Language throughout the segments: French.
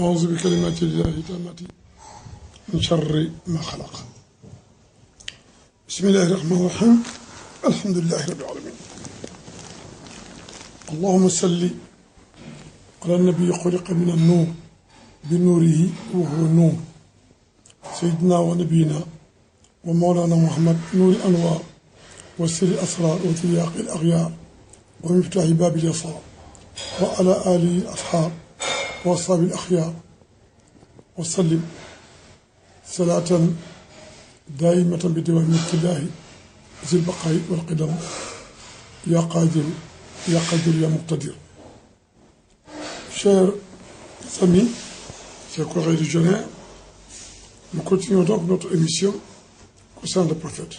أعوذ بكلمات الله التامة من شر ما خلق. بسم الله الرحمن الرحيم. الحمد لله رب العالمين. اللهم صل على النبي خلق من النور بنوره وهو النور سيدنا ونبينا ومولانا محمد نور الأنوار وسر الأسرار وترياق الأغيار ومفتاح باب اليسار وعلى آله الأصحاب وأصحاب الأخيار وسلم صلاة دائمة بدوام الله ذي البقاء والقدم يا قادر يا قادر يا مقتدر. Chers amis, chers collègues légionnaires, nous continuons donc notre émission concernant le prophète.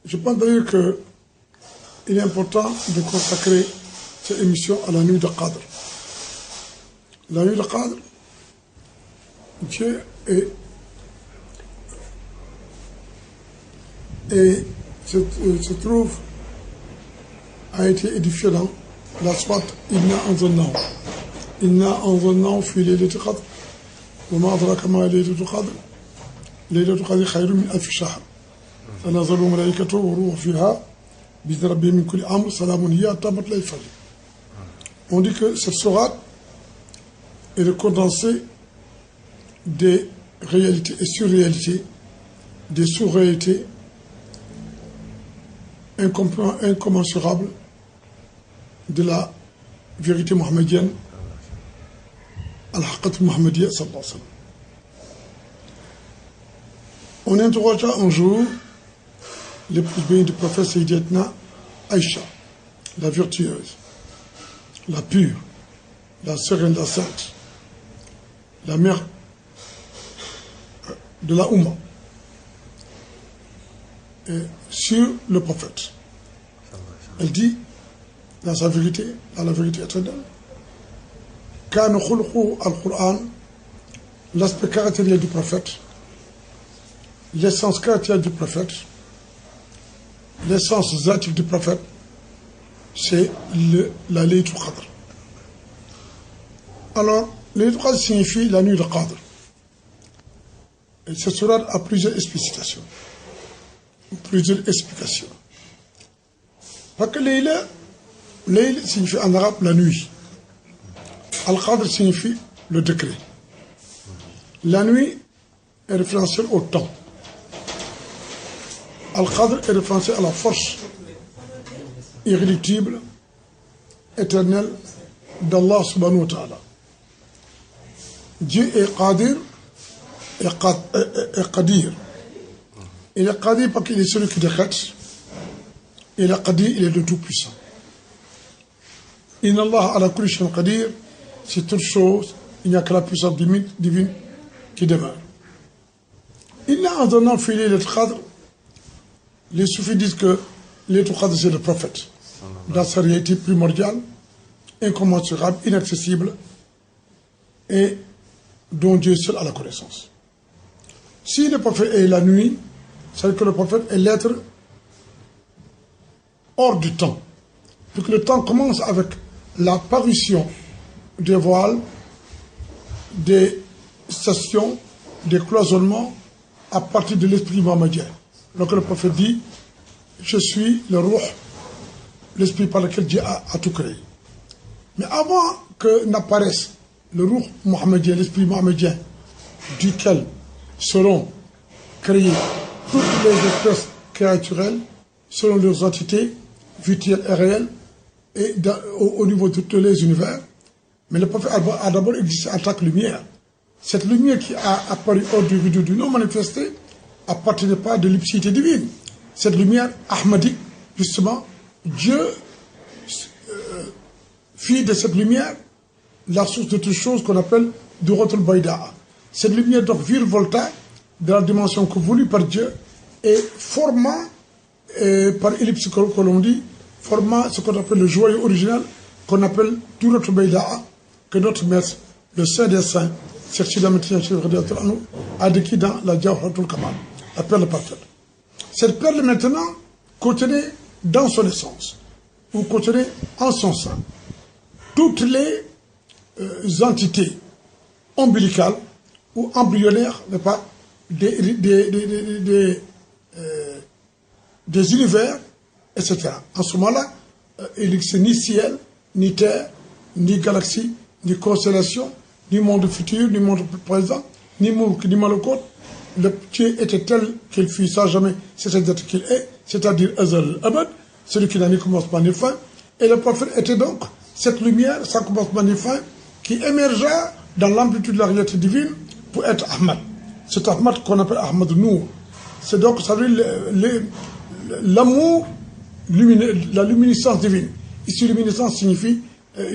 Je pense d'ailleurs qu'il est important de consacrer cette émission à la nuit de Qadr. La nuit de Qadr, Dieu se trouve, a été édifié dans la sourate Inna anzalnahu. Inna anzalnahu fi laylatil qadr. Wa ma adraka ma laylatul qadr. Laylatul qadr khayrun min alfi shahr. Tanazzalu malaikatu wa ruhu fiha bi rabbihim min kulli amr salamun hiya hatta matla'il fajr. On dit que cette sourate est le condensé des réalités et surréalités, des sous-réalités incommensurables de la vérité mohammedienne, al-Haqqat Muhammadiyya sallallahu alayhi wa sallam. On interrogea un jour l'épouse bénie du prophète Sayyidatna Aïcha, la vertueuse, la pure, la sereine, la sainte, la mère de la Oumma, sur le prophète. Elle dit, dans sa vérité, dans la vérité éternelle, Kana khulqu al-Qur'an, l'aspect caractéristique du prophète, l'essence caractéristique du prophète, l'essence zatique du prophète, c'est la Laylatul Qadr. Alors, Laylatul Qadr signifie la nuit de Qadr. Et ce sourate a plusieurs explications. Parce que Layla signifie en arabe la nuit. Al-Qadr signifie le décret. La nuit est référentielle au temps. Al-Qadr est référentiel à la force irréductible, éternelle d'Allah subhanahu wa ta'ala. Dieu est Qadir et Qadir. Il est Qadir parce qu'il est celui qui décrète. Il est Qadir, il est de tout puissant. Inna Allah ala kulli shay'in qadir, c'est toute chose, il n'y a que la puissance divine qui demeure. Inna anzalnahu fi laylatil qadr. Les soufis disent que Laylatul Qadr c'est le prophète, dans sa réalité primordiale, incommensurable, inaccessible, et dont Dieu seul a la connaissance. Si le prophète est la nuit, c'est-à-dire que le prophète est l'être hors du temps. Puis que le temps commence avec l'apparition des voiles, des stations, des cloisonnements à partir de l'esprit mohammedien. Donc le prophète dit, je suis le Ruh, l'esprit par lequel Dieu a tout créé. Mais avant que n'apparaisse le Ruh mohammedien, l'esprit mohammedien, duquel seront créées toutes les espèces créaturelles, selon leurs entités virtuelles et réelles, et au niveau de tous les univers. Mais le prophète a d'abord existé en tant que lumière. Cette lumière qui a apparu hors du rideau du non manifesté appartenait pas de l'ipsité divine. Cette lumière ahmadique, justement, Dieu fit de cette lumière la source de toutes choses qu'on appelle Duratul Bayda. Cette lumière donc virevolta de la dimension que voulue par Dieu et formant par ellipse que l'on dit, formant ce qu'on appelle le joyau original qu'on appelle Duratul Bayda, que notre maître, le Saint des Saints, a décrit dans la Jawharatul Kamal, la perle parfaite. Cette perle maintenant contenait dans son essence, ou contenait en son sein, toutes les entités ombilical ou embryonnaire, n'est pas, des univers, etc. En ce moment-là, il n'existe ni ciel, ni terre, ni galaxie, ni constellation, ni monde futur, ni monde présent, ni Moulk, ni Malakot. Le Dieu était tel qu'il fut sans jamais, c'est-à-dire qu'il est, c'est-à-dire Azal Abad, celui qui n'a ni commencement ni fin. Et le prophète était donc cette lumière sans commencement ni fin qui émergea dans l'amplitude de la réalité divine pour être Ahmad. C'est Ahmad qu'on appelle Ahmad Nour. C'est donc, ça veut dire l'amour, la luminescence divine. Ici, luminescence signifie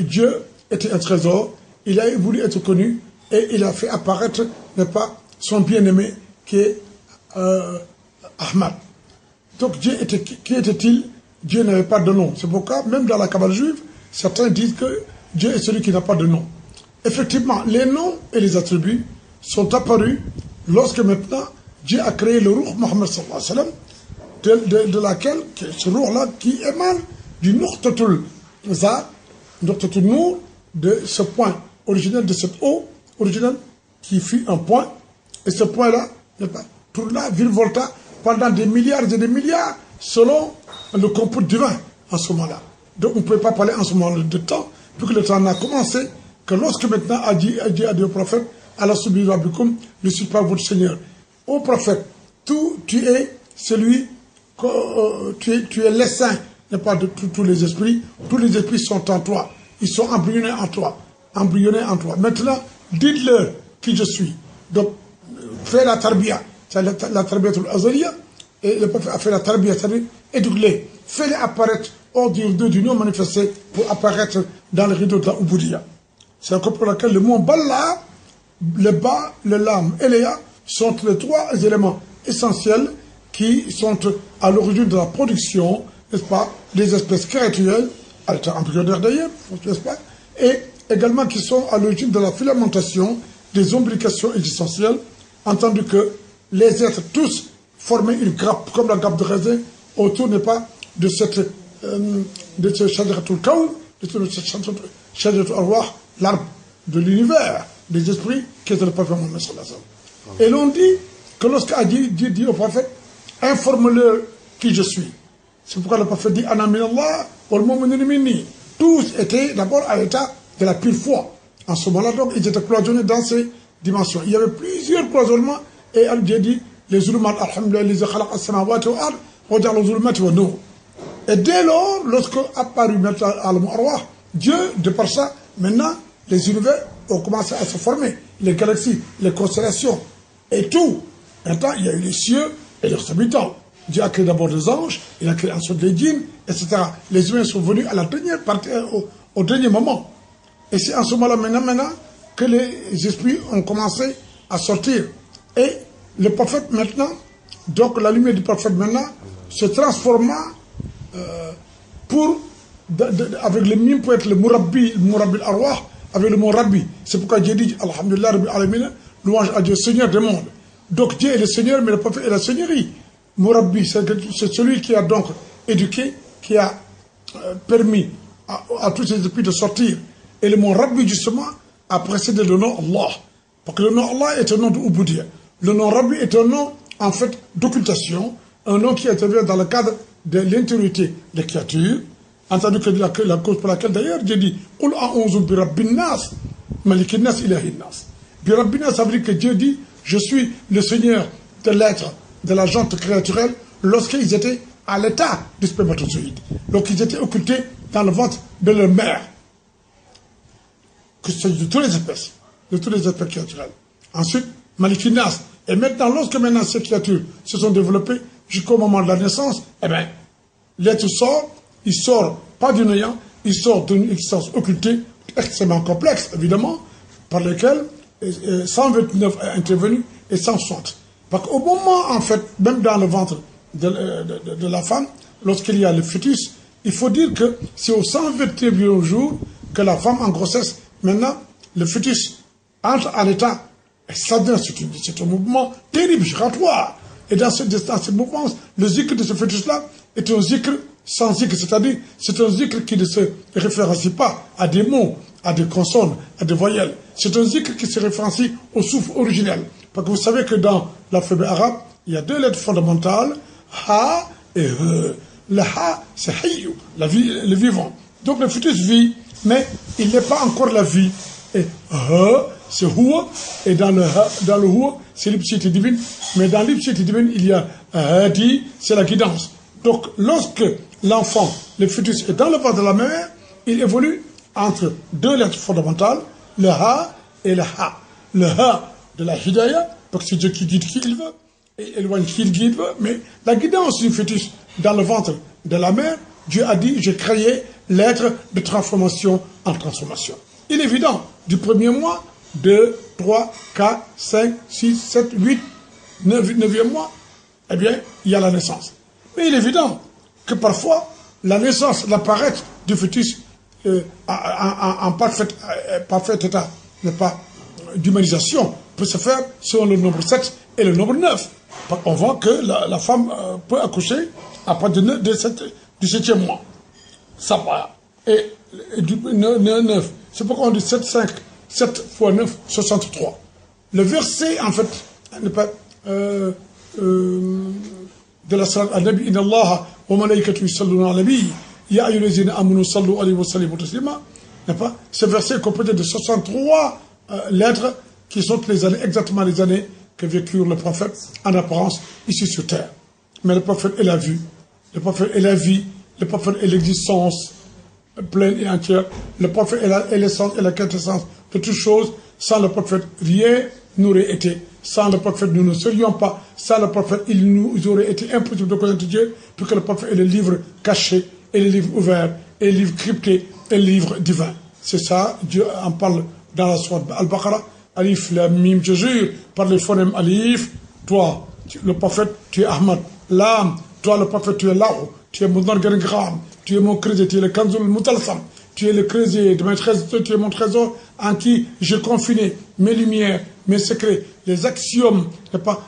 Dieu était un trésor, il a voulu être connu et il a fait apparaître, n'est pas, son bien-aimé qui est Ahmad. Donc Dieu était, qui était-il? Dieu n'avait pas de nom. C'est pourquoi, même dans la Kabbale juive, certains disent que Dieu est celui qui n'a pas de nom. Effectivement, les noms et les attributs sont apparus lorsque maintenant Dieu a créé le Ruh Mohammed sallallahu alayhi wa sallam, de laquelle, ce Ruh-là, qui émane du Nuqtatul Zat, Nuqtatul Nour, de ce point originel, de cette eau originelle qui fut un point, et ce point-là, tourna, virevolta pendant des milliards et des milliards, selon le compute divin en ce moment-là. Donc on ne peut pas parler en ce moment de temps, puisque le temps n'a commencé, que lorsque maintenant Dieu a dit au prophète, Allah subhanahu wa ta'ala, ne suis pas votre Seigneur. Ô prophète, tu es celui, tu es l'essaim, n'est pas de tous les esprits sont en toi, ils sont embryonnés en toi, Maintenant, dites-leur qui je suis. Donc, fais la tarbiya, c'est la tarbiyatul azaliya, et le prophète a fait la tarbiya, c'est-à-dire éduque-les, fais-les apparaître hors du nom manifesté pour apparaître dans le rideau de la Ubudiyya. C'est encore pour laquelle le mot Balla, le Ba, le Lam et le Ya sont les trois éléments essentiels qui sont à l'origine de la production, n'est-ce pas, des espèces créatuelles, à l'état embryonnaire d'ailleurs, n'est-ce pas, et également qui sont à l'origine de la filamentation des ombilications existentielles, entendu que les êtres tous formaient une grappe, comme la grappe de raisin, autour, n'est pas, de ce Shajaratul Kawn, de ce Shajaratul Arwah, l'arbre de l'univers, des esprits, qui était le prophète Mohammed sallallahu alayhi wa sallam. Et l'on dit que lorsque Dieu dit au prophète, informe-leur qui je suis. C'est pourquoi le prophète dit, Ana minallah, wal mu'minuna minni. Tous étaient d'abord à l'état de la pure foi. En ce moment-là, donc, ils étaient cloisonnés dans ces dimensions. Il y avait plusieurs cloisonnements, et Dieu dit, les zulumat, alhamdulillah, les khalaq as-samawati wa ard, wa ja'ala zulumati wa nur. Et dès lors, lorsque apparu maintenant al-Mu'arwah, Dieu, de par ça, maintenant, les univers ont commencé à se former, les galaxies, les constellations, et tout. Maintenant, il y a eu les cieux et leurs habitants. Dieu a créé d'abord les anges, il a créé ensuite les djinns, etc. Les humains sont venus à la dernière partie, au dernier moment. Et c'est en ce moment-là, maintenant, que les esprits ont commencé à sortir. Et le prophète maintenant, donc la lumière du prophète maintenant, se transforma avec le mime pour être le Murabbi al-Arwah, avec le mot Rabbi. C'est pourquoi Dieu dit, Alhamdulillah, Rabbi Alamina, louange à Dieu, Seigneur des mondes. Donc Dieu est le Seigneur, mais le prophète est la Seigneurie. Murabbi, c'est celui qui a donc éduqué, qui a permis à tous ces esprits de sortir. Et le mot Rabbi, justement, a précédé le nom Allah. Parce que le nom Allah est un nom de Ubudiyya. Le nom Rabbi est un nom, en fait, d'occultation, un nom qui intervient dans le cadre de l'intériorité des créatures, entendu que la cause pour laquelle, d'ailleurs, Dieu dit « Qul a'udhu bi rabbin nas, malikin nas ilahin nas ». Bi rabbin nas, ça veut dire que Dieu dit « Je suis le Seigneur de l'être, de la jante créaturelle » lorsqu'ils étaient à l'état du spermatozoïde. Donc ils étaient occultés dans le ventre de leur mère. Que c'est de toutes les espèces créaturelles. Ensuite, Malikinas. Et maintenant, lorsque maintenant ces créatures se sont développées jusqu'au moment de la naissance, eh bien, l'être sort, il sort pas du néant, il sort d'une existence occultée, extrêmement complexe, évidemment, par lequel 129 est intervenu et 160. Parce qu'au moment, en fait, même dans le ventre de la femme, lorsqu'il y a le fœtus, il faut dire que c'est au 121e jour que la femme en grossesse, maintenant, le fœtus entre en état, et ça devient, c'est un mouvement terrible, giratoire. Et dans ce mouvement, le zikr de ce fœtus-là est un zikr sans zikr, c'est-à-dire c'est un zikr qui ne se référencie pas à des mots, à des consonnes, à des voyelles. C'est un zikr qui se référencie au souffle originel. Parce que vous savez que dans l'alphabet arabe, il y a deux lettres fondamentales, ha et he. Le ha, c'est hayyu, la vie, le vivant. Donc le fœtus vit, mais il n'est pas encore la vie. Et he, c'est huwa, et dans le huwa, c'est l'ipséité divine. Mais dans l'ipséité divine, il y a hadi, c'est la guidance. Donc lorsque l'enfant, le fœtus est dans le ventre de la mère, il évolue entre deux lettres fondamentales, le ha et le ha. Le ha de la hidayah, parce que c'est Dieu qui guide qui il veut, et éloigne qui il guide veut, mais la guidance du fœtus dans le ventre de la mère, Dieu a dit, j'ai créé l'être de transformation en transformation. Il est évident, du premier mois, 2, 3, 4, 5, 6, 7, 8, 9e mois, eh bien, il y a la naissance. Mais il est évident que parfois, la naissance, l'apparaître du fœtus en parfait état, n'est pas d'humanisation, peut se faire selon le nombre 7 et le nombre 9. On voit que la femme peut accoucher à partir du 7e mois. Ça va. Et du 9. C'est pourquoi on dit 7, 5, 7 fois 9, 63. Le verset, en fait, n'est pas de la salat al-Nabi, inna Allah wa malaikatu yusalluna ala nabi, ya ayyuhallazina amanu sallu alayhi wa sallimu taslima. N'est pas? Ce verset est composé de 63 lettres qui sont les années, exactement les années que vécurent le prophète en apparence ici sur terre. Mais le prophète est la vue, le prophète est la vie, le prophète est l'existence pleine et entière, le prophète est l'essence et la quintessence de toutes choses. Sans le prophète, rien n'aurait été. Sans le prophète, nous ne serions pas. Sans le prophète, il nous aurait été impossible de connaître Dieu, puisque le prophète est le livre caché, et le livre ouvert, et le livre crypté, et le livre divin. C'est ça, Dieu en parle dans la sourate Al-Baqarah. Alif, la mim, je jure, par le phonème Alif, toi, le prophète, tu es Ahmad. Lam, toi, le prophète, tu es Lao, tu es mon organigramme, tu es mon creuset, tu es le Kanzul Mutalsam, tu es le creuset de mes trésors, tu es mon trésor en qui j'ai confiné mes lumières, mes secrets, les axiomes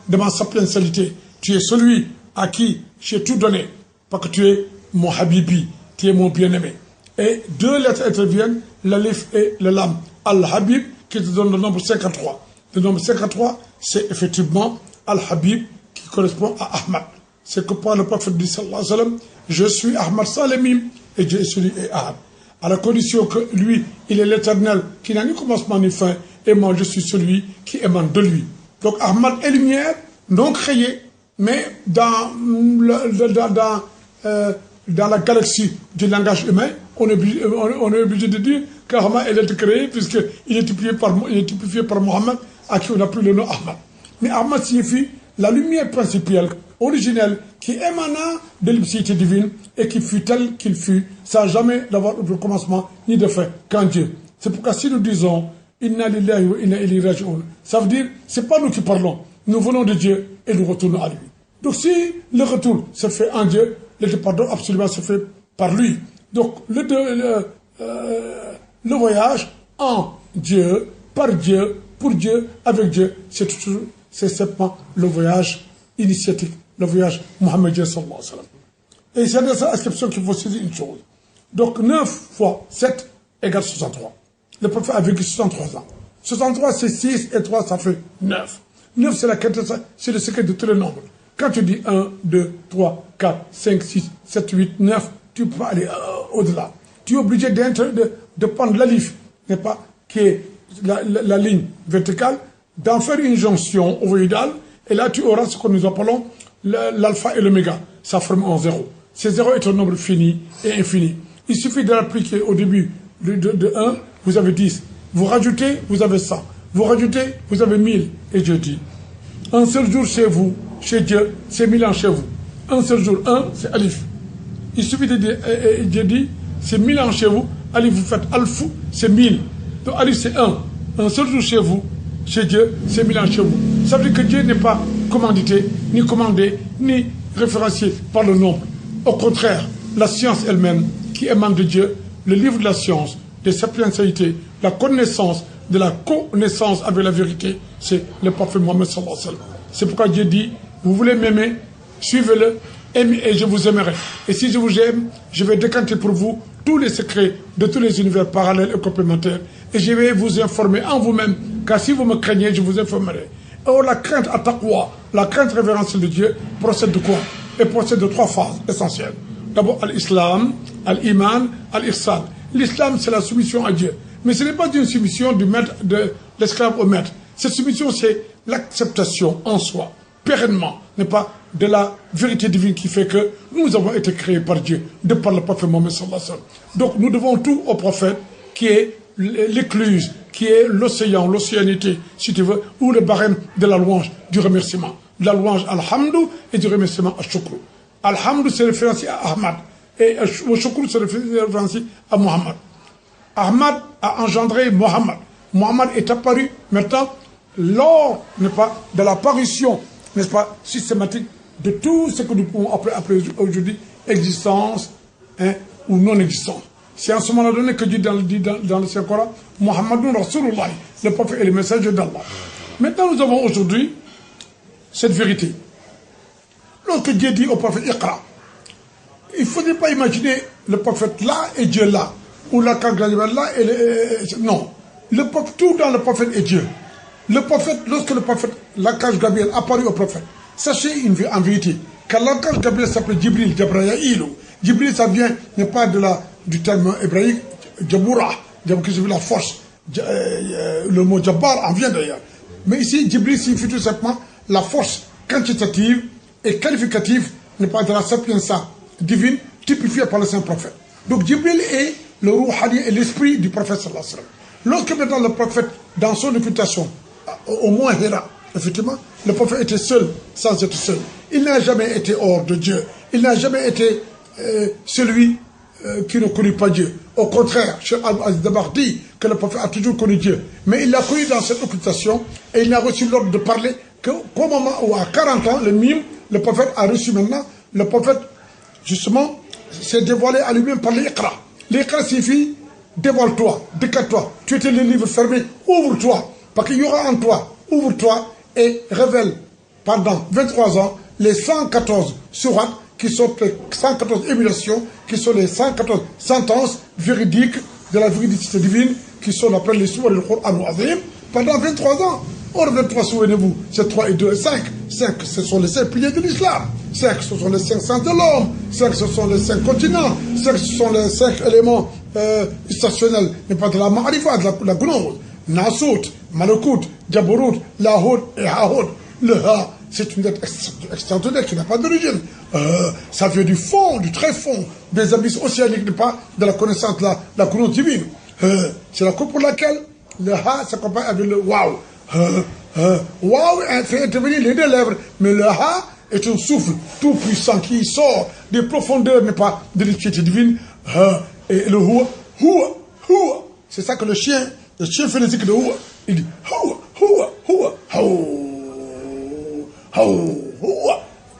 de ma sapientialité. Tu es celui à qui j'ai tout donné, parce que tu es mon Habibi, tu es mon bien-aimé. Et deux lettres interviennent, l'Alif et le Lam. Al-Habib, qui te donne le nombre 53. Le nombre 53, c'est effectivement Al-Habib, qui correspond à Ahmad. C'est que par le prophète dit, sallallahu alayhi wa sallam, je suis Ahmad Salamim, et Dieu est celui et Ahad. À la condition que lui, il est l'éternel, qui n'a ni commencement ni fin, et moi, je suis celui qui émane de lui. Donc, Ahmad est lumière, non créée, mais dans la galaxie du langage humain, on est obligé de dire qu'Ahmad est créé, puisqu'il est typifié par Mohammed, à qui on a pris le nom Ahmad. Mais Ahmad signifie la lumière principale, originelle, qui émana de l'unicité divine et qui fut tel qu'il fut, sans jamais d'avoir de commencement ni de fin qu'en Dieu. C'est pourquoi si nous disons Inna lillahi wa inna ilayhi raji'un, ça veut dire, c'est pas nous qui parlons, nous venons de Dieu et nous retournons à lui. Donc si le retour se fait en Dieu, le pardon absolument se fait par lui. Donc le voyage en Dieu, par Dieu, pour Dieu, avec Dieu, c'est simplement le voyage initiatique, le voyage mohammedien sallallahu alayhi wa sallam. Et c'est dans cette inscription qu'il faut saisir une chose. Donc 9 fois 7 égale 63. Le prophète a vécu 63 ans. 63 c'est 6 et 3 ça fait 9. 9 c'est la quintessence, c'est le secret de tous les nombres. Quand tu dis 1, 2, 3, 4, 5, 6, 7, 8, 9, tu peux aller au-delà. Tu es obligé de prendre l'alif, n'est-ce pas, qui est la ligne verticale, d'en faire une jonction ovoïdale, et là tu auras ce que nous appelons l'alpha et l'oméga. Ça forme un zéro. Ce zéro est un nombre fini et infini. Il suffit de l'appliquer au début de 1, vous avez 10. Vous rajoutez, vous avez 100. Vous rajoutez, vous avez 1000. Et Dieu dit, un seul jour chez vous, chez Dieu, c'est 1000 ans chez vous. Un seul jour, 1, c'est alif. Il suffit de dire, Dieu dit, c'est 1000 ans chez vous. Alif, vous faites alfou, c'est 1000. Donc alif, c'est 1. Un seul jour chez vous, chez Dieu, c'est 1000 ans chez vous. Ça veut dire que Dieu n'est pas commandité, ni commandé, ni référencié par le nombre. Au contraire, la science elle-même, qui émane de Dieu, le livre de la science, des sapientialités, la connaissance de la connaissance avec la vérité, c'est le prophète Mohammed sallallahu alayhi wa sallam. C'est pourquoi Dieu dit, vous voulez m'aimer, suivez-le, aimez et je vous aimerai. Et si je vous aime, je vais décanter pour vous tous les secrets de tous les univers parallèles et complémentaires. Et je vais vous informer en vous-même, car si vous me craignez, je vous informerai. Or, la crainte à taqwa, la crainte révérentielle de Dieu, procède de quoi? Elle procède de 3 phases essentielles. D'abord, l'islam, l'iman, l'ihsan. L'islam, c'est la soumission à Dieu. Mais ce n'est pas une soumission du maître, de l'esclave au maître. Cette soumission, c'est l'acceptation en soi, pérennement, n'est pas de la vérité divine qui fait que nous avons été créés par Dieu, de par le prophète Mohammed sallallahu alayhi wa sallam. Donc nous devons tout au prophète qui est l'écluse, qui est l'océan, l'océanité, si tu veux, ou le barème de la louange, du remerciement. La louange alhamdou et du remerciement al-shukru. Alhamdou se référencie à Ahmad et al-shukru se référencie à Muhammad. Ahmad a engendré Mohammed. Mohammed est apparu maintenant lors, n'est pas, de l'apparition, n'est-ce pas, systématique de tout ce que nous pouvons appeler aujourd'hui existence, hein, ou non-existence. C'est en ce moment donné que Dieu dit dans le Saint-Coran, Muhammadun Rasulullah, le prophète et le messager d'Allah. Maintenant, nous avons aujourd'hui cette vérité. Lorsque Dieu dit au prophète Iqra, il ne faudrait pas imaginer le prophète là et Dieu là, ou la Gabriel là et non. Le prophète, tout dans le prophète est Dieu. Le prophète, lorsque le prophète, l'archange Gabriel apparut au prophète, sachez en vérité que l'archange Gabriel s'appelle Jibril, Jabraïl. Jibril, ça vient, n'est pas du terme hébraïque, Jaboura, qui signifie la force. Le mot Jabbar en vient d'ailleurs. Mais ici, Jibril signifie tout simplement la force quantitative et qualificative, n'est pas de la sapienza divine, typifiée par le saint prophète. Donc Jibril est le rouhani et l'esprit du prophète sallallahu alayhi wa sallam. Lorsque maintenant le prophète, dans son occultation, au mont Hira, effectivement, le prophète était seul, sans être seul. Il n'a jamais été hors de Dieu. Il n'a jamais été celui qui ne connaît pas Dieu. Au contraire, Cheikh Al-Aziz Dabakh dit que le prophète a toujours connu Dieu. Mais il l'a connu dans cette occultation et il n'a reçu l'ordre de parler qu'au moment où, à 40 ans, le prophète a reçu maintenant, le prophète, justement, s'est dévoilé à lui-même par l'Iqra. L'Iqra signifie dévoile-toi, décale-toi. Tu étais le livre fermé, ouvre-toi. Parce qu'il y aura en toi, ouvre-toi et révèle pendant 23 ans les 114 sourates qui sont les 114 émulations, qui sont les 114 sentences véridiques de la véridicité divine, qui sont appelées les sourates du Coran Azim, pendant 23 ans. Or, 23, souvenez-vous, c'est 3 et 2 et 5. 5, ce sont les 5 piliers de l'islam. 5, ce sont les 5 sens de l'homme. 5, ce sont les 5 continents. 5, ce sont les 5 éléments stationnels, mais pas de la ma'rifa, de la gnose. Nasut, Malakut, Jabarut, Lahud et Hahud. Le Ha, c'est une lettre extraordinaire qui n'a pas d'origine. Ça vient du fond, du très fond, des abysses océaniques, pas de la connaissance de la gnose divine. C'est la cause pour laquelle le Ha s'accompagne avec le Waouh. Waouh fait intervenir les 2 lèvres, mais le Ha est un souffle tout puissant qui sort des profondeurs, mais pas de l'étiquette divine. Et le Houa, c'est ça que le chien fait le zikr de Houa. Il dit Houa.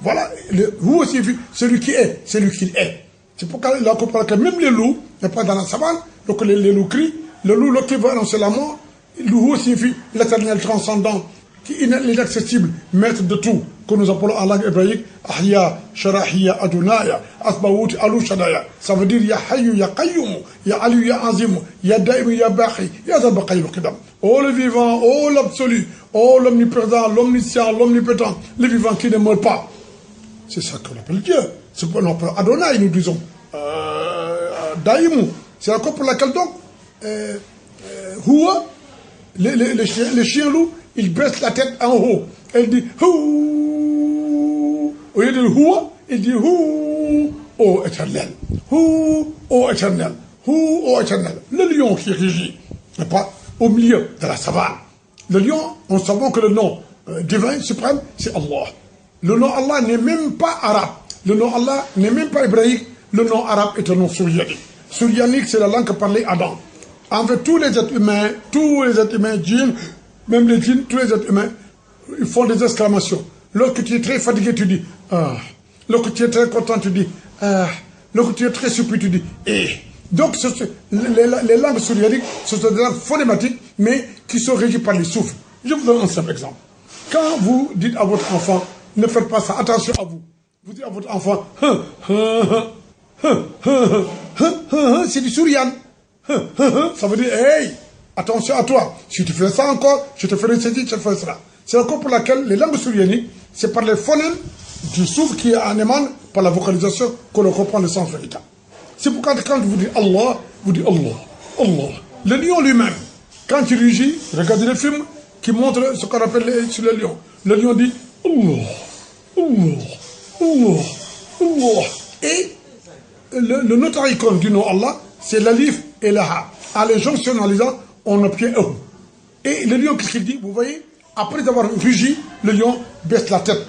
Voilà, le Houa signifie celui qui est, celui qu'il est. C'est pourquoi il a compris que même les loups, n'est pas dans la savane, donc les loups crient, le loup, lorsqu'il va annoncer la mort, le Houa signifie l'éternel transcendant, qui est l'inaccessible, maître de tout, que nous appelons en langue hébraïque, Ahya, Sharahiya, Adonaya, Asbawut, Alou, Shadaya. Ça veut dire Ya Hayyu, Ya Qayyum, Ya Ali, Ya Azim, Ya Daim, Ya Bahi, Ya Zabaqay, le Qidam. Oh le vivant, oh l'absolu, oh l'omniprésent, l'omniscient, l'omnipétent, le vivant qui ne meurt pas. C'est ça qu'on appelle Dieu. C'est pour qu'on appelle Adonai, nous disons. Daim, c'est la cause pour laquelle donc, Houa, les chiens loups, ils baissent la tête en haut. Elle dit Hou. Au lieu de Houa, il dit Hou, ô éternel. Hou, ô éternel. Hou, ô éternel. Le lion qui régit, n'est pas au milieu de la savane. Le lion, nous savons que le nom divin suprême, c'est Allah. Le nom Allah n'est même pas arabe. Le nom Allah n'est même pas hébraïque. Le nom arabe est un nom syrianique. Syrianique, c'est la langue que parlait Adam. En fait, tous les êtres humains, djinns, même les djinns, tous les êtres humains, ils font des exclamations. Lorsque tu es très fatigué, tu dis ah. Lorsque tu es très content, tu dis ah. Lorsque tu es très surpris, tu dis eh. Donc, les langues syrianiques, ce sont des langues phonématiques, mais qui sont régies par les souffles. Je vous donne un simple exemple. Quand vous dites à votre enfant, ne faites pas ça, attention à vous. Vous dites à votre enfant, c'est du sourian. Ça veut dire, hey, attention à toi. Si tu fais ça encore, je te ferai ceci, je te ferai cela. C'est encore pour laquelle les langues sourianiques, c'est par les phonèmes du souffle qui en émane par la vocalisation que l'on comprend le sens véritable. C'est pourquoi quand vous dites Allah, vous dites Allah, Allah. Le lion lui-même, quand il rugit, regardez les films qui montrent ce qu'on appelle sur le lion. Le lion dit Allah, Allah, Allah, Allah. Et le notaricon du nom Allah, c'est l'alif et le ha. En les jonctionnalisant, on obtient E. Et le lion, qu'est-ce qu'il dit? Vous voyez, après avoir rugi, le lion baisse la tête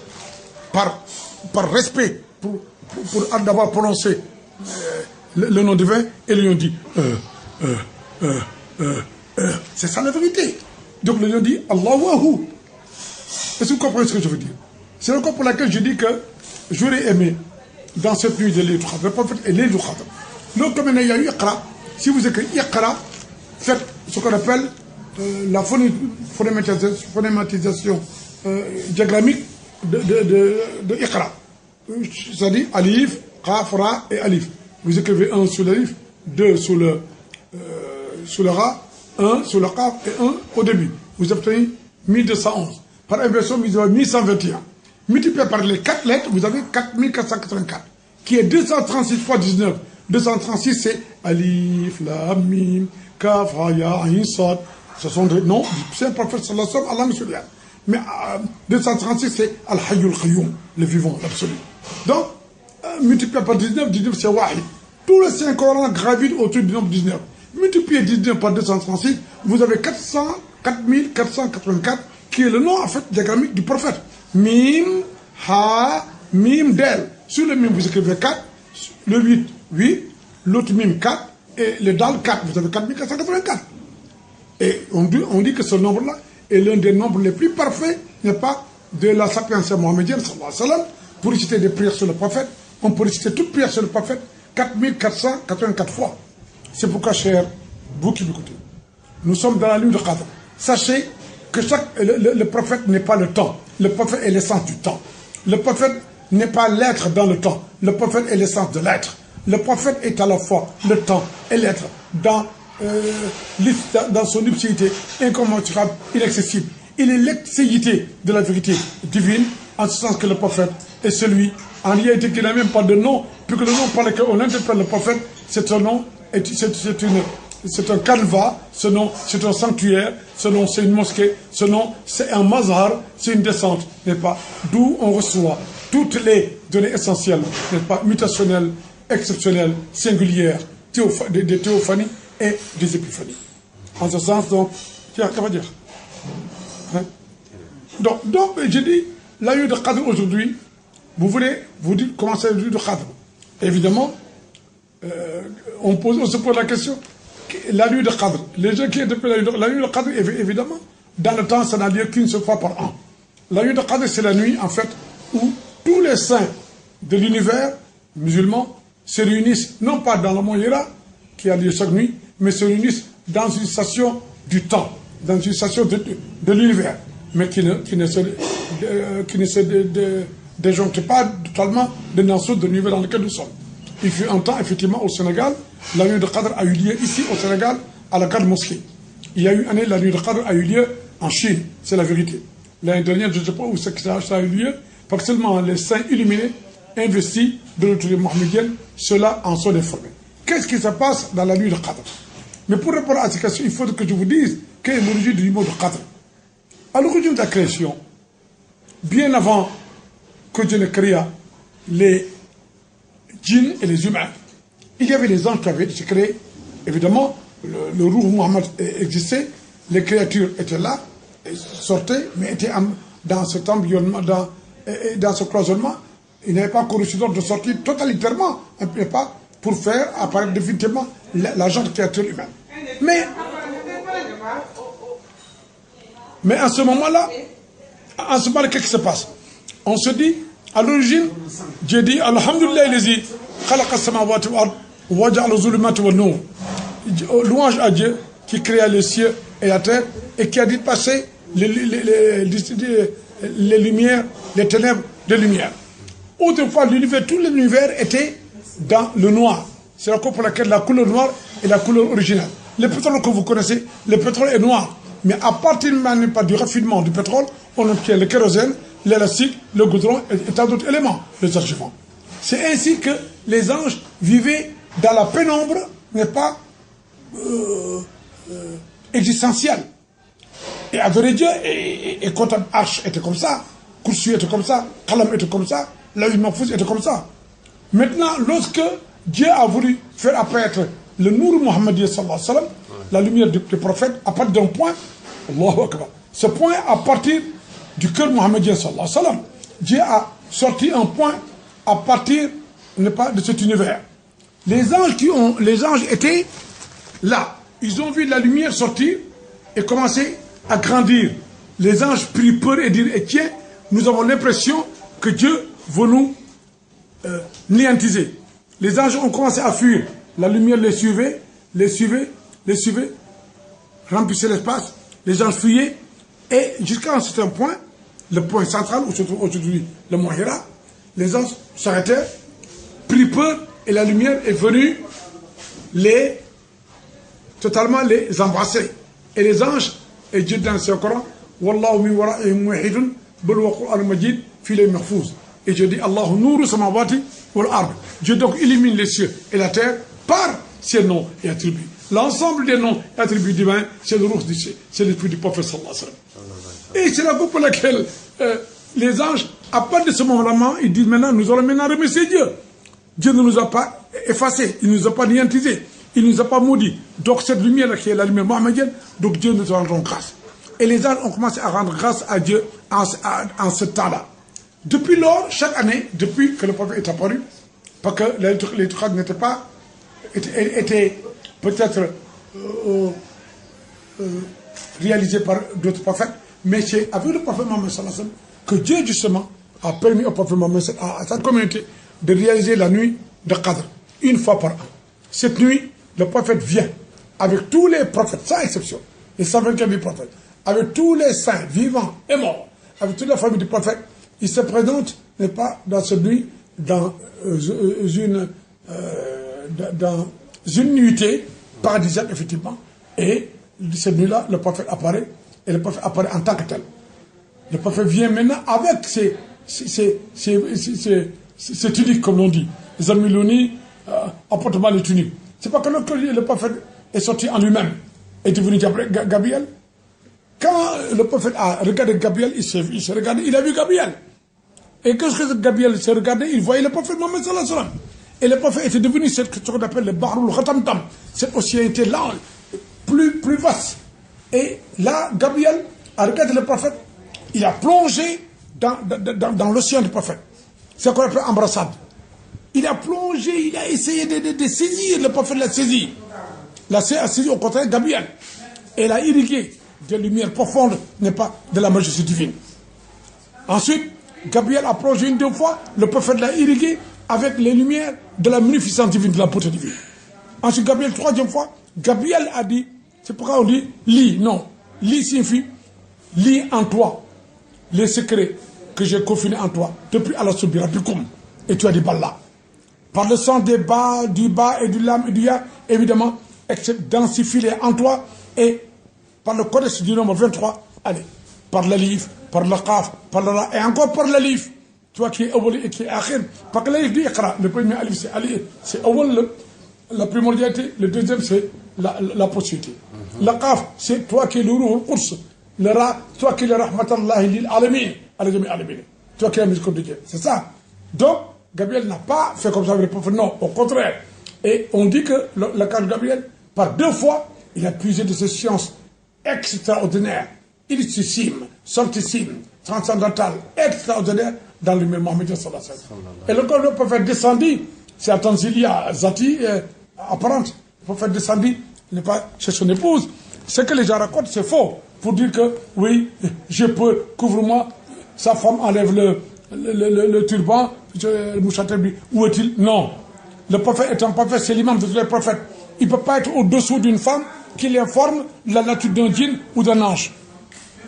par respect pour d'avoir prononcé le nom divin. Et le lion dit c'est ça la vérité. Donc le lion dit Allahu Ahu. Est-ce que vous comprenez ce que je veux dire? C'est encore pour laquelle je dis que j'aurais aimé, dans cette nuit de l'Eid al-Qadr, le prophète est l'Eid al-Qadr. Donc comme il y a eu Iqra, si vous écrivez Iqra, faites ce qu'on appelle la phonématisation diagrammique de Iqra. C'est-à-dire Alif, Qaf, Ra et Alif. Vous écrivez 1 sur l'Alif, 2 sur le Ra, 1 sur le Qaf et 1 au début. Vous obtenez 1211. Par inversion, vous avez 1121. Multiplié par les 4 lettres, vous avez 4484, qui est 236 fois 19. 236, c'est Alif, Lam, Mim, Kaf, Ha, Ya, Ain, Sad. Ce sont des noms du saint prophète sallallahu alayhi wa sallam, Allah musulman. Mais 236, c'est Al-Hayyul Qayyum, le vivant, l'absolu. Donc, multiplié par 19, 19 c'est Wahid. Tout le Saint-Coran gravite autour du nombre 19. Multiplié 19 par 236, vous avez 4484, qui est le nom, en fait, diagrammique du prophète. Mim, Ha, Mim, Del. Sur le Mim, vous écrivez 4, le 8, 8, l'autre Mim, 4, et le Dal, 4. Vous avez 4484. Et on dit que ce nombre-là est l'un des nombres les plus parfaits, n'est pas, de la sapience mohammedienne, sallallahu alayhi wa sallam. Pour réciter des prières sur le prophète, on peut réciter toute prière sur le prophète 4484 fois. C'est pourquoi, cher, vous qui m'écoutez, nous sommes dans la nuit de Qadr. Sachez que le prophète n'est pas le temps. Le prophète est l'essence du temps. Le prophète n'est pas l'être dans le temps. Le prophète est l'essence de l'être. Le prophète est à la fois le temps et l'être dans son unicité incommensurable, inaccessible. Il est l'excéité de la vérité divine, en ce sens que le prophète est celui, en réalité, qui n'a même pas de nom, puisque le nom par lequel on interprète le prophète, c'est un nom, c'est un canevas, ce nom, c'est un sanctuaire, ce nom, c'est une mosquée, ce nom, c'est un mazhar, c'est une descente, n'est-ce pas? D'où on reçoit toutes les données essentielles, n'est-ce pas? Mutationnelles, exceptionnelles, singulières, des théophanies et des épiphanies. En ce sens, donc, tiens, qu'est-ce que dire? Hein? Donc, je dis, la nuit de Qadr aujourd'hui, vous voulez vous dire comment c'est la nuit de Qadr. Évidemment, on se pose la question, la nuit de Qadr, les gens qui depuis la nuit de Qadr, évidemment, dans le temps, ça n'a lieu qu'une seule fois par an. La nuit de Qadr, c'est la nuit, en fait, où tous les saints de l'univers musulman se réunissent, non pas dans le mont Hira, qui a lieu chaque nuit, mais se réunissent dans une station du temps, dans une station de l'univers, mais qui ne se déjoncte pas totalement des nations de l'univers dans lequel nous sommes. Il fut un temps, effectivement, au Sénégal, la nuit de Qadr a eu lieu ici au Sénégal, à la grande mosquée. Il y a eu une année, la nuit de Qadr a eu lieu en Chine, c'est la vérité. L'année dernière, je ne sais pas où ça a eu lieu, parce que seulement les saints illuminés, investis de l'autorité mohammedienne, ceux-là en sont informés. Qu'est-ce qui se passe dans la nuit de Qadr? Mais pour répondre à ces questions, il faut que je vous dise quelle est l'origine du mot de Qadr. À l'origine de la création, bien avant que Dieu ne créa les djinns et les humains, il y avait des anges qui avaient été créés. Évidemment, le Ruh Muhammad existait, les créatures étaient là, sortaient, mais étaient dans cet environnement, dans ce cloisonnement. Ils n'avaient pas encore reçu d'ordre de sortir totalitairement, pas pour faire apparaître définitivement l'agent de créature humaine. Mais à ce moment-là, qu'est-ce qui se passe? On se dit, à l'origine, Dieu dit, Alhamdulillah, il khalaqa samawati wal ard wa ja'ala zulumati wan nur. Louange à Dieu qui créa les cieux et la terre et qui a dit passer les lumières, les ténèbres de lumière. Autrefois, l'univers, tout l'univers était dans le noir. C'est la cause pour laquelle la couleur noire est la couleur originale. Le pétrole que vous connaissez, le pétrole est noir. Mais à partir du raffinement du pétrole, on obtient le kérosène, l'élastique, le goudron et tant d'autres éléments, les argiments. C'est ainsi que les anges vivaient dans la pénombre, n'est pas existentielle. Et adorer Dieu, et quand Arche était comme ça, Kursi était comme ça, Kalam était comme ça, Lawh Mahfouz était comme ça. Maintenant, lorsque Dieu a voulu faire apparaître le Nour Muhammadi sallallahu alayhi wa sallam, la lumière du prophète, à partir d'un point, Allahu Akbar. Ce point, à partir du cœur Muhammadi sallallahu alayhi wa sallam, Dieu a sorti un point à partir, n'est pas, de cet univers. Les anges étaient là. Ils ont vu la lumière sortir et commencer à grandir. Les anges prirent peur et dirent, tiens, nous avons l'impression que Dieu veut nous néantiser. Les anges ont commencé à fuir. La lumière les suivait, remplissait l'espace. Les anges fuyaient. Et jusqu'à un certain point, le point central où se trouve aujourd'hui le mont Hira, les anges s'arrêtèrent, prirent peur et la lumière est venue totalement les embrasser. Et les anges, et Dieu dans le Coran, Wallahu min wara'ihim wahidun bal wa Qur'an majid fi lawhin mahfouz. Et Dieu dit Allahu nuru samawati wal ard. Dieu donc illumine les cieux et la terre par ses noms et attributs. L'ensemble des noms et attributs divins, c'est le ruh du ciel, c'est l'esprit du prophète sallallahu alayhi wa sallam. Et c'est la raison pour laquelle les anges, à partir de ce moment-là, ils disent maintenant, nous allons maintenant remercier Dieu. Dieu ne nous a pas effacés, il ne nous a pas néantisés, il ne nous a pas maudits. Donc cette lumière qui est la lumière mohammedienne, donc Dieu nous rend grâce. Et les anges ont commencé à rendre grâce à Dieu en ce temps-là. Depuis lors, chaque année, depuis que le prophète est apparu, parce que les trucs n'étaient pas, étaient peut-être réalisés par d'autres prophètes, mais c'est avec le prophète Mohammed sallallahu alayhi wa sallam que Dieu justement a permis au prophète Mohammed à sa communauté de réaliser la nuit de Qadr, une fois par an. Cette nuit, le prophète vient avec tous les prophètes, sans exception, les 124 000 prophètes, avec tous les saints, vivants et morts, avec toute la famille du prophète. Il se présente, n'est pas, dans cette nuit, dans une nuitée paradisiaque, effectivement. Et cette nuit-là, le prophète apparaît, et le prophète apparaît en tant que tel. Le prophète vient maintenant avec ses tuniques, comme l'on dit. Les Amilouni apportent mal les tuniques. C'est pas que le prophète est sorti en lui-même, est devenu Gabriel. Quand le prophète a regardé Gabriel, il s'est regardé, il a vu Gabriel. Et quand Gabriel s'est regardé, il voyait le prophète Mohammed sallallahu alayhi wa sallam. Et le prophète était devenu ce qu'on appelle le Bahrul Khatamtam. Cet océan était là, plus vaste. Et là, Gabriel a regardé le prophète, il a plongé dans l'océan du prophète. C'est ce qu'on appelle embrassade. Il a plongé, il a essayé de saisir, le prophète l'a saisi. A saisi au contraire Gabriel. Et l'a irrigué de lumière profonde, n'est pas de la majesté divine. Ensuite, Gabriel a plongé une deuxième fois, le prophète l'a irrigué avec les lumières de la munificence divine, de la beauté divine. Ensuite, Gabriel, troisième fois, Gabriel a dit, c'est pourquoi on dit lis, non. Lis signifie, lis en toi les secrets que j'ai confinés en toi, depuis Allah subhanahu. Et tu as dit Balla. Par le sang du bas et du lam et du ya, évidemment, densifié en toi, et par le codex du nombre 23, allez, par l'alif, par le qaf, par le ra, et encore par l'alif. Toi qui es awal et qui est akhir. Parce que l'alif dit iqra. Le premier alif c'est awal, la primordialité. Le deuxième c'est la possibilité. Le qaf, c'est toi qui es le ruh al-Quds. Le ra, toi qui es le rahmatallahi lil alamin. Toi qui es la miséricorde de Dieu. C'est ça. Donc, Gabriel n'a pas fait comme ça avec le prophète. Non, au contraire. Et on dit que l'archange Gabriel, par deux fois, il a puisé de ces sciences extraordinaires, illicissimes, sanctissimes, transcendantales, extraordinaires dans le Mohammed sallallahu alayhi wa sallam. Et quand le prophète descendit, c'est à Tanzilia, Zati, apparente. Le prophète descendit, n'est pas chez son épouse. Ce que les gens racontent, c'est faux. Pour dire que, oui, je peux, couvre-moi, sa femme enlève le turban, le mouchatel dit, où est-il? Non. Le prophète est un prophète, c'est l'imam de tous les prophètes. Il ne peut pas être au-dessous d'une femme qui l'informe de la nature d'un djinn ou d'un ange.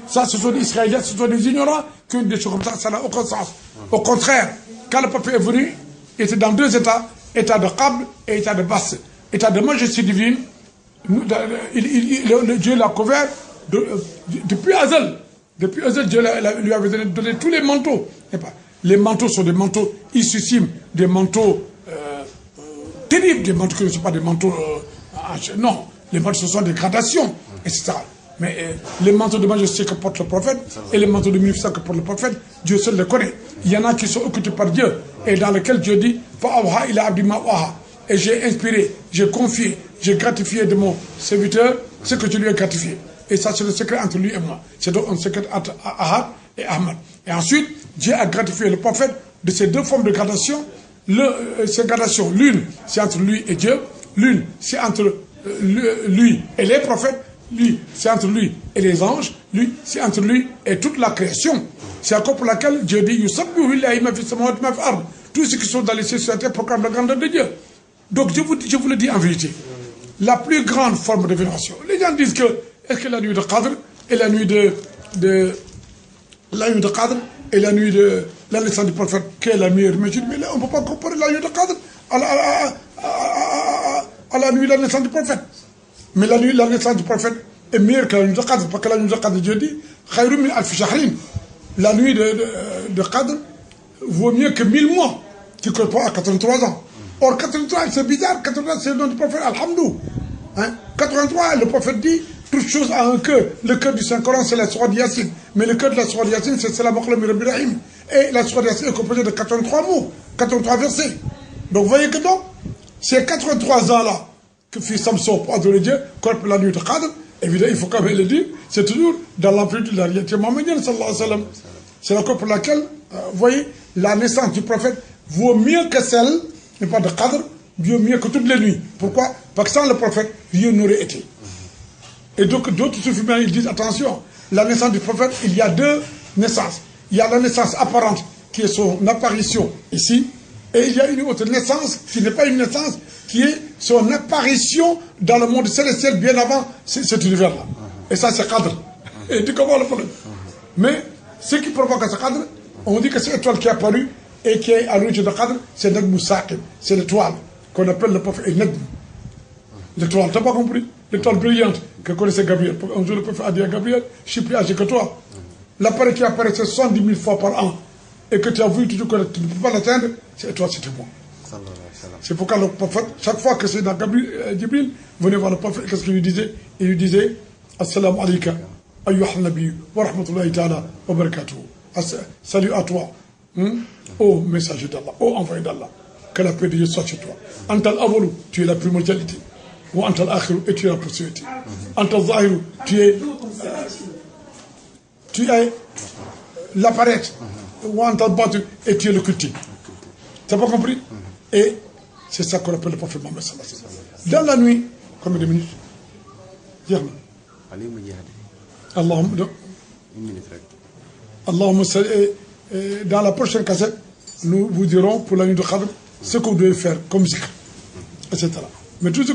Ça, ce sont des Israéliens, ce sont des ignorants qui ont des choses comme ça n'a aucun sens. Au contraire, quand le prophète est venu, il était dans deux états. état de Qabl et état de Bas. État de majesté divine, Dieu l'a couvert depuis Azal. Depuis Azal, Dieu lui avait donné tous les manteaux. Les manteaux sont des manteaux issussimes, des manteaux terribles, des manteaux qui ne sont pas des manteaux... non, les manteaux, ce sont des gradations, etc. Mais les manteaux de majesté que porte le prophète et les manteaux de munificence que porte le prophète, Dieu seul les connaît. Il y en a qui sont occupés par Dieu et dans lesquels Dieu dit Fa'awha ila abdi ma waha. Et j'ai inspiré, j'ai confié, j'ai gratifié de mon serviteur ce que je lui ai gratifié. Et ça, c'est le secret entre lui et moi. C'est donc un secret entre Ahad et Ahmad. Et ensuite, Dieu a gratifié le prophète de ces deux formes de gradation. Ces gradations, l'une, c'est entre lui et Dieu. L'une, c'est entre lui et les prophètes. Lui, c'est entre lui et les anges. Lui, c'est entre lui et toute la création. C'est encore pour laquelle Dieu dit tous ceux qui sont dans les cieux sur la terre proclament la grandeur de Dieu. Donc, je vous le dis en vérité. La plus grande forme de vénération. Les gens disent que, est-ce que la nuit de Qadr et la nuit la nuit de Qadr et la nuit de la naissance du prophète, qui est la meilleure? Mais je dis, mais là, on ne peut pas comparer la nuit de Qadr à la nuit de la naissance du prophète. Mais la nuit de la naissance du prophète est meilleure que la nuit de Qadr, parce que la nuit de Qadr, Dieu dit, Khayru min alfi shahrin. La nuit de Qadr vaut mieux que 1000 mois, qui correspond à 83 ans. Or, 83, c'est bizarre, 83, c'est le nom du prophète, Alhamdou. Hein? 83, le prophète dit, toute chose a un cœur. Le cœur du Saint-Coran, c'est la sourate Yassine. Mais le cœur de la sourate Yassine, c'est Salam Alaykum Rabbil Rahim. Et la sourate Yassine est composée de 83 mots, 83 versets. Donc, vous voyez que donc, ces 83 ans-là, que fit Samson pour adorer Dieu, contre la nuit de Qadr, évidemment, il faut quand même le dire, c'est toujours dans l'amplitude de la réalité mohammedienne, sallallahu alayhi wa sallam. C'est la cause pour laquelle, vous voyez, la naissance du prophète vaut mieux que celle, mais pas de Qadr, vaut mieux que toutes les nuits. Pourquoi? Parce que sans le prophète, rien n'aurait été. Et donc, d'autres soufis, ils disent, attention, la naissance du prophète, il y a deux naissances. Il y a la naissance apparente, qui est son apparition ici, et il y a une autre naissance, qui n'est pas une naissance, qui est son apparition dans le monde célestiel bien avant cet univers-là. Et ça, c'est Qadr. Et tu comprends le problème? Mais, ce qui provoque ce Qadr, on dit que c'est l'étoile qui est apparue, et qui est à l'origine de Qadr, c'est Najm Saqib. C'est l'étoile qu'on appelle le prophète Najm. L'étoile, tu n'as pas compris? L'étoile brillante que connaissait Gabriel. Un jour, le prophète a dit à Gabriel, je suis plus âgé que toi. L'appareil qui apparaît 70 000 fois par an, et que tu as vu toujours que tu ne peux pas l'atteindre, c'est toi, c'était moi. C'est pourquoi le prophète, chaque fois que c'est dans Gabriel, venez voir le prophète, qu'est-ce qu'il lui disait? Il lui disait, Assalamu alaikum, ayyuhal nabi, wa rahmatullahi ta'ala, wa barakatuhu. Salut à toi. Ô messager d'Allah, ô envoyé d'Allah, que la paix de Dieu soit sur toi. Antal Avolou, tu es la primordialité. Ou Antal Akhiru, et tu es la postérité. Antal Zahiru, tu es l'appareil. Ou Antal Batu, et tu es le cultive. Tu n'as pas compris? Et c'est ça qu'on appelle le prophète Mohammed sallallahu alayhi wa sallam. Dans la nuit, combien de minutes? Allahumma dans la prochaine cassette, nous vous dirons pour la nuit de Qadr ce que vous devez faire comme zikr, etc. Mais tout ce